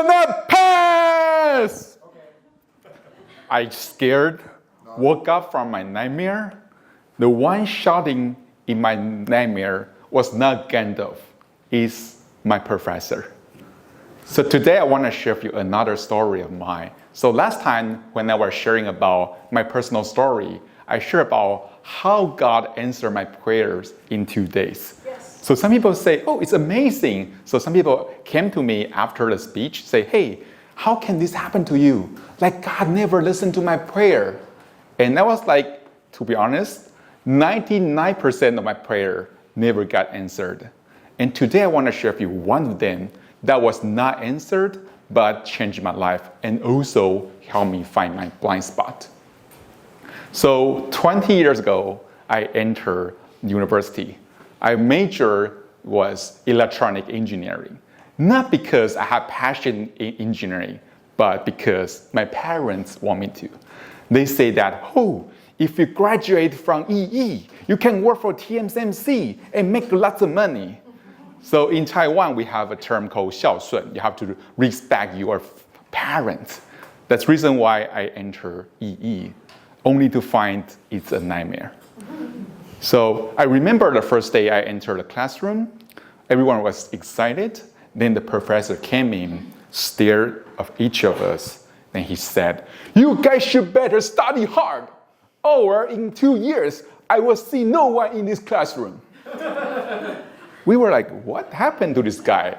do not pass! I scared, woke up from my nightmare. The one shouting in my nightmare was not Gandalf, it's my professor. So today I want to share with you another story of mine. So last time when I was sharing about my personal story, I shared about how God answered my prayers in 2 days. Yes. So some people say, oh, it's amazing. So some people came to me after the speech, say, hey, how can this happen to you? Like God never listened to my prayer. And I was like, to be honest, 99% of my prayer never got answered. And today I want to share with you one of them that was not answered, but changed my life and also helped me find my blind spot. So 20 years ago, I entered university. My major was electronic engineering. Not because I had passion in engineering, but because my parents want me to. They say that, oh, if you graduate from EE, you can work for TSMC and make lots of money. So in Taiwan, we have a term called 孝顺. You have to respect your parents. That's the reason why I enter EE, only to find it's a nightmare. So I remember the first day I entered the classroom, everyone was excited. Then the professor came in, stared at each of us, and he said, you guys should better study hard, or in 2 years, I will see no one in this classroom. We were like, what happened to this guy?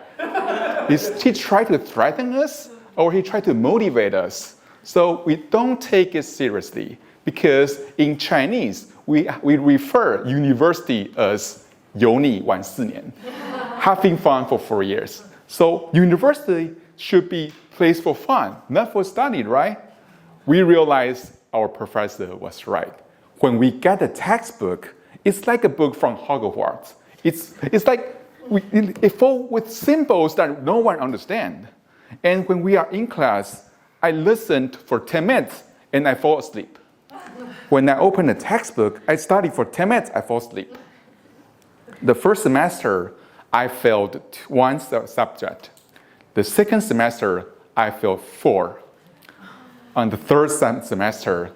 Is he trying to threaten us, or he tried to motivate us? So we don't take it seriously, because in Chinese, we refer university as 油腻玩4年, having fun for 4 years. So university should be place for fun, not for study, right? We realized our professor was right. When we get a textbook, it's like a book from Hogwarts. It's like it full with symbols that no one understands. And when we are in class, I listened for 10 minutes and I fall asleep. When I open the textbook, I study for 10 minutes, I fall asleep. The first semester, I failed 1 subject. The second semester, I failed 4. On the third semester,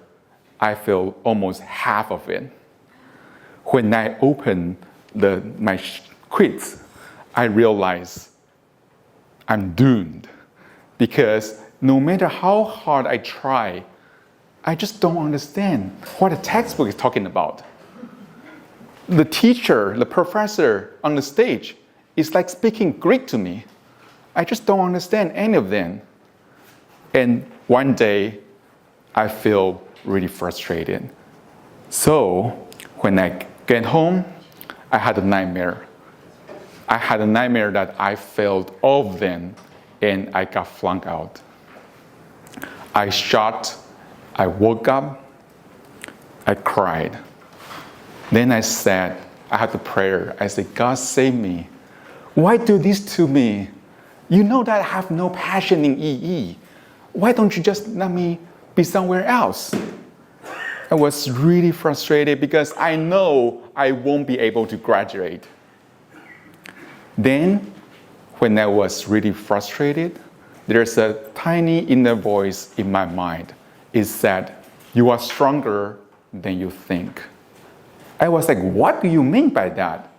I failed almost half of it. When I opened my quiz, I realized I'm doomed. Because no matter how hard I try, I just don't understand what the textbook is talking about. The teacher, the professor on the stage is like speaking Greek to me. I just don't understand any of them. And one day, I feel really frustrated. So when I get home, I had a nightmare. I had a nightmare that I failed all of them and I got flunked out. I shot, I woke up, I cried. Then I said, I had a prayer. I said, God save me. Why do this to me? You know that I have no passion in EE. Why don't you just let me be somewhere else? I was really frustrated because I know I won't be able to graduate. Then, when I was really frustrated, there's a tiny inner voice in my mind. It said, you are stronger than you think. I was like, what do you mean by that?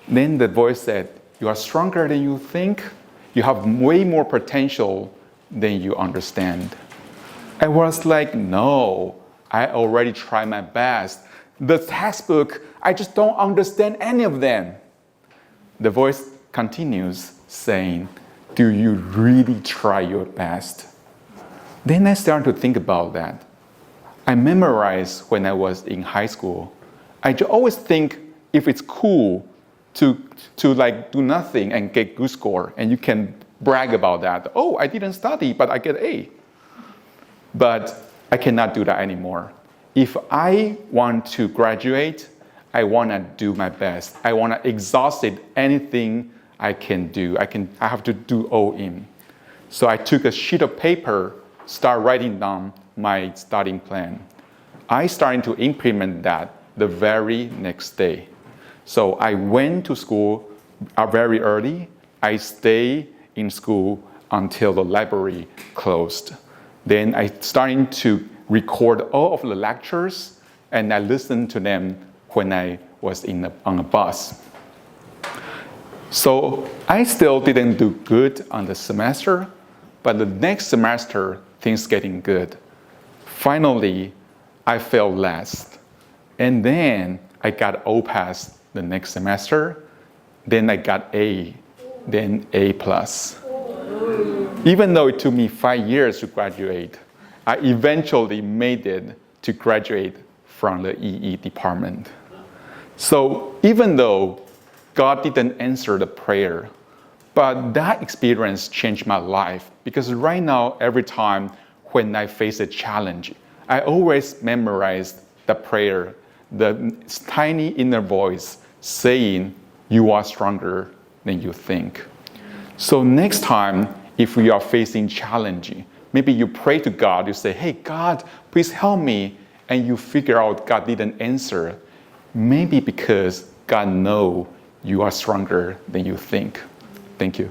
Then the voice said, you are stronger than you think. You have way more potential than you understand. I was like, no, I already tried my best. The textbook, I just don't understand any of them. The voice continues saying, do you really try your best? Then I started to think about that. I memorized when I was in high school. I always think if it's cool to like do nothing and get good score, and you can brag about that. Oh, I didn't study, but I get A. But I cannot do that anymore. If I want to graduate, I want to do my best. I want to exhaust anything I can do. I have to do all in. So I took a sheet of paper, start writing down my studying plan. I started to implement that the very next day. So I went to school very early. I stayed in school until the library closed. Then I started to record all of the lectures, and I listened to them when I was on a bus. So I still didn't do good on the semester, but the next semester, things getting good. Finally, I failed last. And then I got O pass the next semester. Then I got A, then A plus. Even though it took me 5 years to graduate, I eventually made it to graduate from the EE department. So even though God didn't answer the prayer, but that experience changed my life, because right now, every time when I face a challenge, I always memorize the prayer, the tiny inner voice saying, "You are stronger than you think." So next time, if you are facing challenge, maybe you pray to God, you say, "Hey, God, please help me," and you figure out God didn't answer, maybe because God knows you are stronger than you think. Thank you.